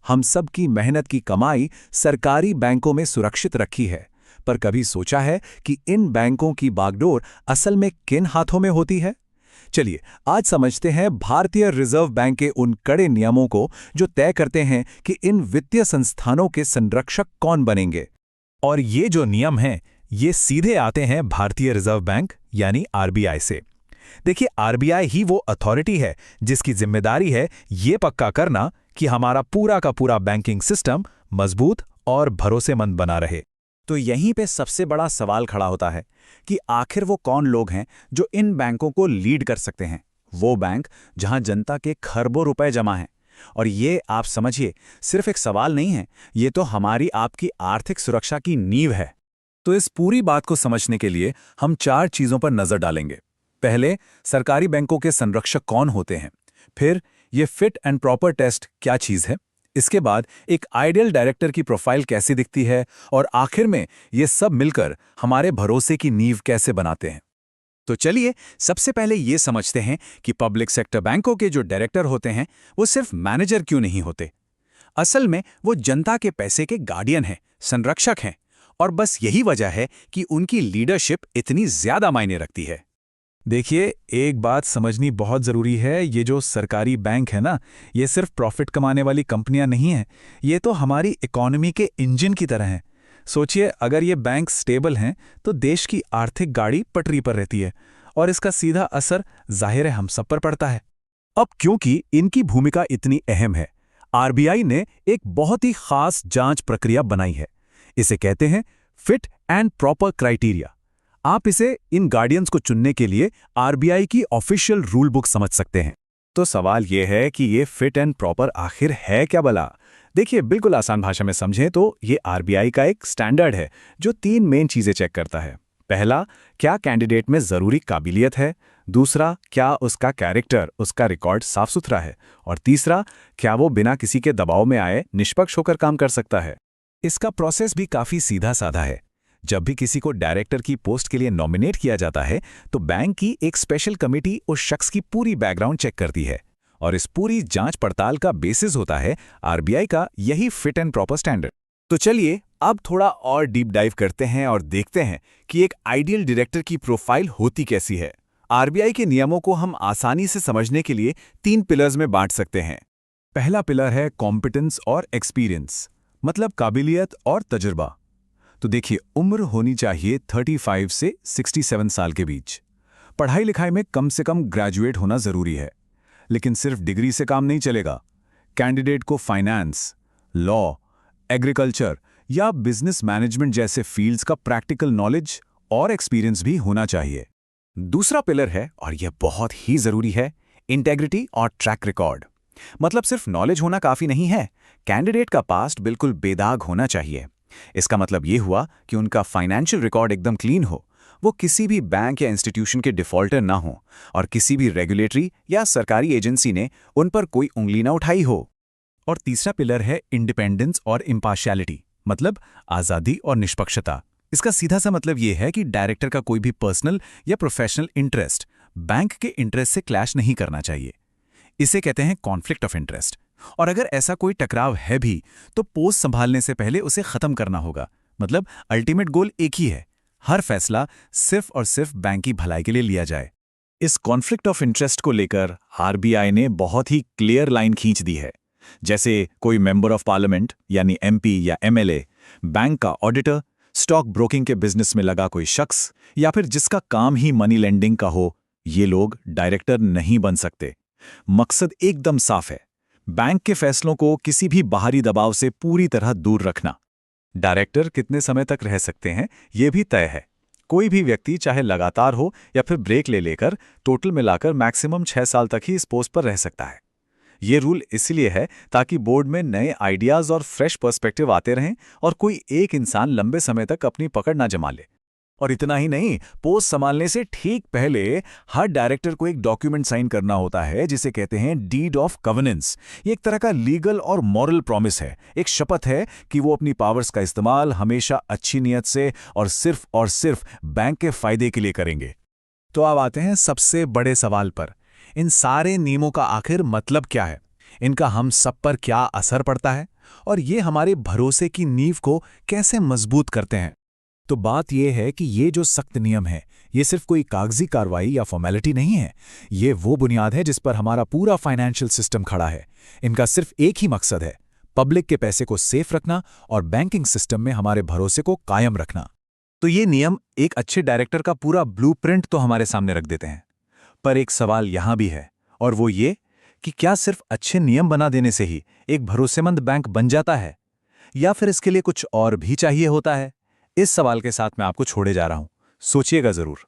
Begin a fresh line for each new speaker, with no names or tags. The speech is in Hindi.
हम सब की मेहनत की कमाई सरकारी बैंकों में सुरक्षित रखी है। पर कभी सोचा है कि इन बैंकों की बागडोर असल में किन हाथों में होती है? चलिए आज समझते हैं भारतीय रिजर्व बैंक के उन कड़े नियमों को जो तय करते हैं कि इन वित्तीय संस्थानों के संरक्षक कौन बनेंगे।
और ये जो नियम हैं, ये सीधे आते हैं भारतीय रिजर्व बैंक यानी आरबीआई से। देखिए, आरबीआई ही वो अथॉरिटी है जिसकी जिम्मेदारी है ये पक्का करना कि हमारा पूरा का पूरा बैंकिंग सिस्टम मजबूत और भरोसेमंद बना रहे।
तो यहीं पे सबसे बड़ा सवाल खड़ा होता है कि आखिर वो कौन लोग हैं जो इन बैंकों को लीड कर सकते हैं। वो बैंक जहां जनता के खरबों रुपए जमा हैं। और ये आप समझिए, सिर्फ एक सवाल नहीं है, ये तो हमारी आपकी आर्थिक सुरक्षा की नींव है।
तो इस पूरी बात को समझने के लिए हम 4 चीजों पर नजर डालेंगे। पहले, सरकारी बैंकों के संरक्षक कौन होते हैं। फिर, ये फिट एंड प्रॉपर टेस्ट क्या चीज है। इसके बाद एक आइडियल डायरेक्टर की प्रोफाइल कैसी दिखती है। और आखिर में ये सब मिलकर हमारे भरोसे की नींव कैसे बनाते हैं।
तो चलिए सबसे पहले ये समझते हैं कि पब्लिक सेक्टर बैंकों के जो डायरेक्टर होते हैं वो सिर्फ मैनेजर क्यों नहीं होते। असल में वो जनता के पैसे के गार्डियन हैं, संरक्षक हैं। और बस यही वजह है कि उनकी लीडरशिप इतनी ज्यादा मायने रखती है।
देखिए, एक बात समझनी बहुत ज़रूरी है। ये जो सरकारी बैंक है ना, ये सिर्फ प्रॉफिट कमाने वाली कंपनियां नहीं हैं। ये तो हमारी इकोनॉमी के इंजन की तरह हैं। सोचिए, अगर ये बैंक स्टेबल हैं तो देश की आर्थिक गाड़ी पटरी पर रहती है और इसका सीधा असर जाहिर है हम सब पर पड़ता है।
अब क्योंकि इनकी भूमिका इतनी अहम है, आरबीआई ने एक बहुत ही खास जांच प्रक्रिया बनाई है। इसे कहते हैं फिट एंड प्रॉपर क्राइटेरिया। आप इसे इन गार्डियंस को चुनने के लिए आरबीआई की ऑफिशियल रूल बुक समझ सकते हैं। तो सवाल यह है कि ये फिट एंड प्रॉपर आखिर है क्या भला। देखिए, बिल्कुल आसान भाषा में समझें तो ये आरबीआई का एक स्टैंडर्ड है जो 3 मेन चीजें चेक करता है। पहला, क्या कैंडिडेट में जरूरी काबिलियत है। दूसरा, क्या उसका कैरेक्टर, उसका रिकॉर्ड साफ सुथरा है। और तीसरा, क्या वो बिना किसी के दबाव में आए निष्पक्ष होकर काम कर सकता है।
इसका प्रोसेस भी काफी सीधा साधा है। जब भी किसी को डायरेक्टर की पोस्ट के लिए नॉमिनेट किया जाता है तो बैंक की एक स्पेशल कमेटी उस शख्स की पूरी बैकग्राउंड चेक करती है और इस पूरी जांच पड़ताल का बेसिस होता है आरबीआई का यही फिट एंड प्रॉपर स्टैंडर्ड।
तो चलिए अब थोड़ा और डीप डाइव करते हैं और देखते हैं कि एक आइडियल डायरेक्टर की प्रोफाइल होती कैसी है। आरबीआई के नियमों को हम आसानी से समझने के लिए 3 पिलर्स में बांट सकते हैं।
पहला पिलर है कॉम्पिटेंस और एक्सपीरियंस, मतलब काबिलियत और तजुर्बा। तो देखिए, उम्र होनी चाहिए 35 से 67 साल के बीच। पढ़ाई लिखाई में कम से कम ग्रेजुएट होना जरूरी है, लेकिन सिर्फ डिग्री से काम नहीं चलेगा। कैंडिडेट को फाइनेंस, लॉ, एग्रीकल्चर या बिजनेस मैनेजमेंट जैसे फील्ड्स का प्रैक्टिकल नॉलेज और एक्सपीरियंस भी होना चाहिए।
दूसरा पिलर है, और यह बहुत ही जरूरी है, इंटेग्रिटी और ट्रैक रिकॉर्ड। मतलब सिर्फ नॉलेज होना काफी नहीं है, कैंडिडेट का पास्ट बिल्कुल बेदाग होना चाहिए। इसका मतलब ये हुआ कि उनका फाइनेंशियल रिकॉर्ड एकदम क्लीन हो, वो किसी भी बैंक या इंस्टीट्यूशन के डिफॉल्टर ना हो और किसी भी रेगुलेटरी या सरकारी एजेंसी ने उन पर कोई उंगली ना उठाई हो।
और तीसरा पिलर है इंडिपेंडेंस और इम्पार्शियलिटी, मतलब आज़ादी और निष्पक्षता। इसका सीधा सा मतलब ये है कि डायरेक्टर का कोई भी पर्सनल या प्रोफेशनल इंटरेस्ट बैंक के इंटरेस्ट से क्लैश नहीं करना चाहिए। इसे कहते हैं कॉन्फ्लिक्ट ऑफ इंटरेस्ट। और अगर ऐसा कोई टकराव है भी तो पोस्ट संभालने से पहले उसे खत्म करना होगा। मतलब अल्टीमेट गोल एक ही है, हर फैसला सिर्फ और सिर्फ बैंक की भलाई के लिए लिया जाए।
इस कॉन्फ्लिक्ट ऑफ इंटरेस्ट को लेकर आरबीआई ने बहुत ही क्लियर लाइन खींच दी है। जैसे कोई मेंबर ऑफ पार्लियामेंट यानी एमपी या एमएलए, बैंक का ऑडिटर, स्टॉक ब्रोकिंग के बिजनेस में लगा कोई शख्स या फिर जिसका काम ही मनी लेंडिंग का हो, ये लोग डायरेक्टर नहीं बन सकते। मकसद एकदम साफ है, बैंक के फैसलों को किसी भी बाहरी दबाव से पूरी तरह दूर रखना। डायरेक्टर कितने समय तक रह सकते हैं ये भी तय है। कोई भी व्यक्ति चाहे लगातार हो या फिर ब्रेक ले लेकर टोटल मिलाकर मैक्सिमम 6 साल तक ही इस पोस्ट पर रह सकता है। ये रूल इसलिए है ताकि बोर्ड में नए आइडियाज और फ्रेश पर्सपेक्टिव आते रहें और कोई एक इंसान लंबे समय तक अपनी पकड़ ना जमा ले। और इतना ही नहीं, पोस्ट संभालने से ठीक पहले हर डायरेक्टर को एक डॉक्यूमेंट साइन करना होता है जिसे कहते हैं डीड ऑफ कवेनेंस। ये एक तरह का लीगल और मॉरल प्रॉमिस है, एक शपथ है कि वो अपनी पावर्स का इस्तेमाल हमेशा अच्छी नीयत से और सिर्फ बैंक के फायदे के लिए करेंगे।
तो अब आते हैं सबसे बड़े सवाल पर, इन सारे नियमों का आखिर मतलब क्या है। इनका हम सब पर क्या असर पड़ता है और ये हमारे भरोसे की नींव को कैसे मजबूत करते हैं। तो बात यह है कि ये जो सख्त नियम है, ये सिर्फ कोई कागजी कार्रवाई या फॉर्मेलिटी नहीं है। ये वो बुनियाद है जिस पर हमारा पूरा फाइनेंशियल सिस्टम खड़ा है। इनका सिर्फ एक ही मकसद है, पब्लिक के पैसे को सेफ रखना और बैंकिंग सिस्टम में हमारे भरोसे को कायम रखना।
तो ये नियम एक अच्छे डायरेक्टर का पूरा ब्लूप्रिंट तो हमारे सामने रख देते हैं, पर एक सवाल यहां भी है, और वो ये कि क्या सिर्फ अच्छे नियम बना देने से ही एक भरोसेमंद बैंक बन जाता है, या फिर इसके लिए कुछ और भी चाहिए होता है? इस सवाल के साथ मैं आपको छोड़े जा रहा हूं, सोचिएगा जरूर।